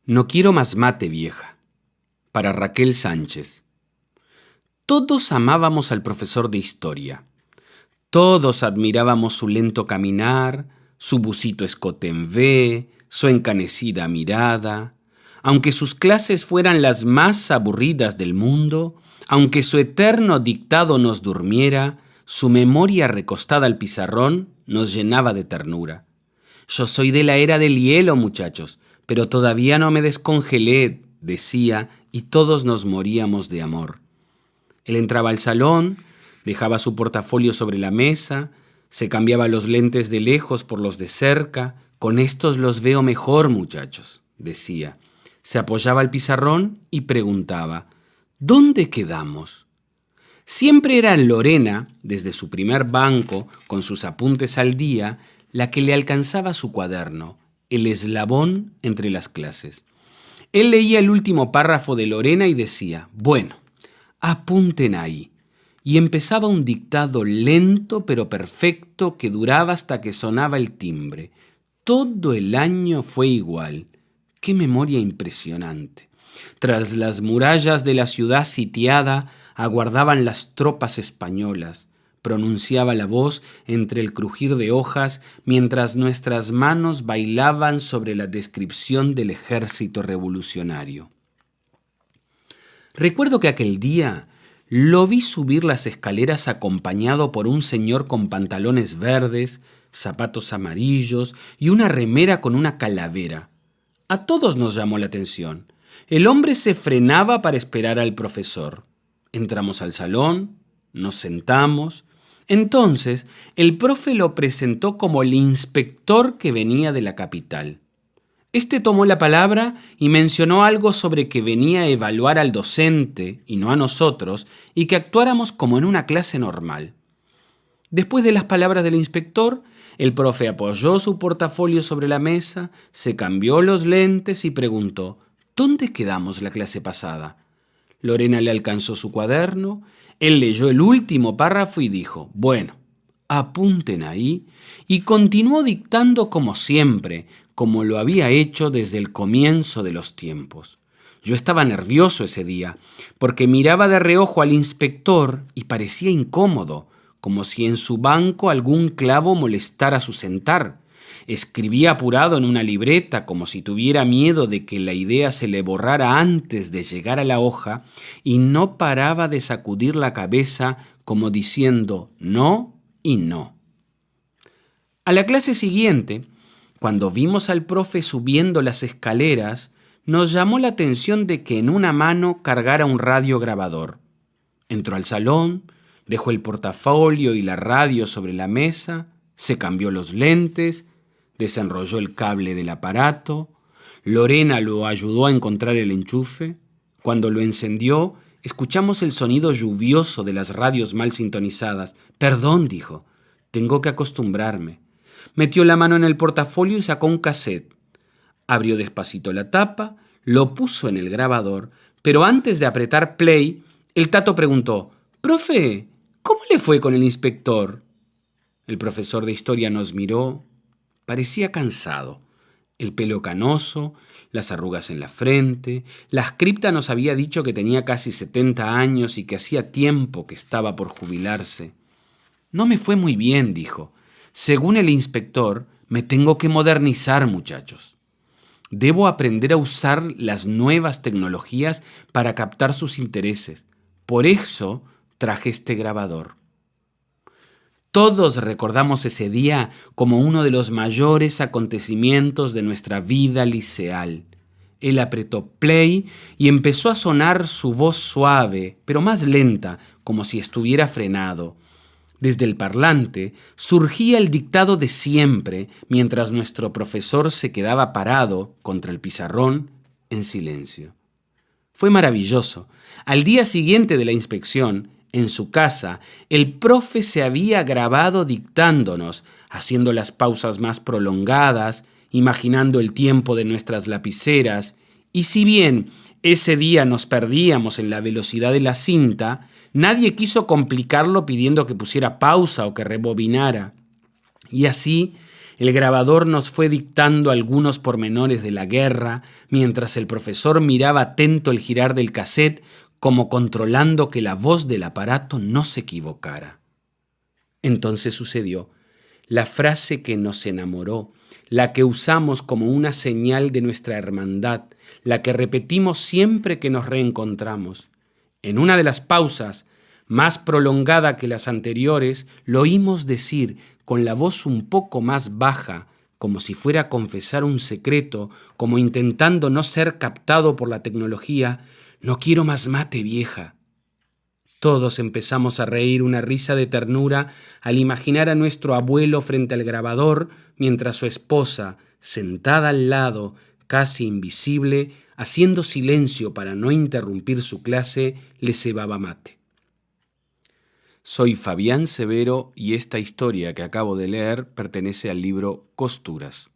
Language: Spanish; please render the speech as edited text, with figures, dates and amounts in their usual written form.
No quiero más mate, vieja. Para Raquel Sánchez. Todos amábamos al profesor de historia. Todos admirábamos su lento caminar, su busito escote en V, su encanecida mirada. Aunque sus clases fueran las más aburridas del mundo, aunque su eterno dictado nos durmiera, su memoria recostada al pizarrón nos llenaba de ternura. Yo soy de la era del hielo, muchachos, pero todavía no me descongelé, decía, y todos nos moríamos de amor. Él entraba al salón, dejaba su portafolio sobre la mesa, se cambiaba los lentes de lejos por los de cerca. Con estos los veo mejor, muchachos, decía. Se apoyaba al pizarrón y preguntaba, ¿dónde quedamos? Siempre era Lorena, desde su primer banco, con sus apuntes al día, la que le alcanzaba su cuaderno, el eslabón entre las clases. Él leía el último párrafo de Lorena y decía, bueno, apunten ahí. Y empezaba un dictado lento pero perfecto que duraba hasta que sonaba el timbre. Todo el año fue igual. ¡Qué memoria impresionante! Tras las murallas de la ciudad sitiada aguardaban las tropas españolas. Pronunciaba la voz entre el crujir de hojas mientras nuestras manos bailaban sobre la descripción del ejército revolucionario. Recuerdo que aquel día lo vi subir las escaleras acompañado por un señor con pantalones verdes, zapatos amarillos y una remera con una calavera. A todos nos llamó la atención. El hombre se frenaba para esperar al profesor. Entramos al salón, nos sentamos. Entonces, el profe lo presentó como el inspector que venía de la capital. Este tomó la palabra y mencionó algo sobre que venía a evaluar al docente, y no a nosotros, y que actuáramos como en una clase normal. Después de las palabras del inspector, el profe apoyó su portafolio sobre la mesa, se cambió los lentes y preguntó, ¿dónde quedamos la clase pasada? Lorena le alcanzó su cuaderno, él leyó el último párrafo y dijo, bueno, apunten ahí, y continuó dictando como siempre, como lo había hecho desde el comienzo de los tiempos. Yo estaba nervioso ese día, porque miraba de reojo al inspector y parecía incómodo, como si en su banco algún clavo molestara su sentar. Escribía apurado en una libreta como si tuviera miedo de que la idea se le borrara antes de llegar a la hoja y no paraba de sacudir la cabeza como diciendo no y no. A la clase siguiente, cuando vimos al profe subiendo las escaleras, nos llamó la atención de que en una mano cargara un radiograbador. Entró al salón, dejó el portafolio y la radio sobre la mesa, se cambió los lentes, desenrolló el cable del aparato. Lorena lo ayudó a encontrar el enchufe. Cuando lo encendió, escuchamos el sonido lluvioso de las radios mal sintonizadas. Perdón, dijo, tengo que acostumbrarme. Metió la mano en el portafolio y sacó un cassette. Abrió despacito la tapa, lo puso en el grabador, pero antes de apretar play, el Tato preguntó, «Profe, ¿cómo le fue con el inspector?» El profesor de historia nos miró. Parecía cansado. El pelo canoso, las arrugas en la frente. La scripta nos había dicho que tenía casi 70 años y que hacía tiempo que estaba por jubilarse. «No me fue muy bien», dijo. «Según el inspector, me tengo que modernizar, muchachos. Debo aprender a usar las nuevas tecnologías para captar sus intereses. Por eso traje este grabador». Todos recordamos ese día como uno de los mayores acontecimientos de nuestra vida liceal. Él apretó play y empezó a sonar su voz suave, pero más lenta, como si estuviera frenado. Desde el parlante surgía el dictado de siempre, mientras nuestro profesor se quedaba parado contra el pizarrón en silencio. Fue maravilloso. Al día siguiente de la inspección, en su casa, el profe se había grabado dictándonos, haciendo las pausas más prolongadas, imaginando el tiempo de nuestras lapiceras, y si bien ese día nos perdíamos en la velocidad de la cinta, nadie quiso complicarlo pidiendo que pusiera pausa o que rebobinara. Y así, El grabador nos fue dictando algunos pormenores de la guerra, mientras el profesor miraba atento el girar del cassette, como controlando que la voz del aparato no se equivocara. Entonces sucedió la frase que nos enamoró, la que usamos como una señal de nuestra hermandad, la que repetimos siempre que nos reencontramos. En una de las pausas, más prolongada que las anteriores, lo oímos decir con la voz un poco más baja, como si fuera a confesar un secreto, como intentando no ser captado por la tecnología: «No quiero más mate, vieja». Todos empezamos a reír una risa de ternura al imaginar a nuestro abuelo frente al grabador, mientras su esposa, sentada al lado, casi invisible, haciendo silencio para no interrumpir su clase, le cebaba mate. Soy Fabián Severo y esta historia que acabo de leer pertenece al libro Costuras.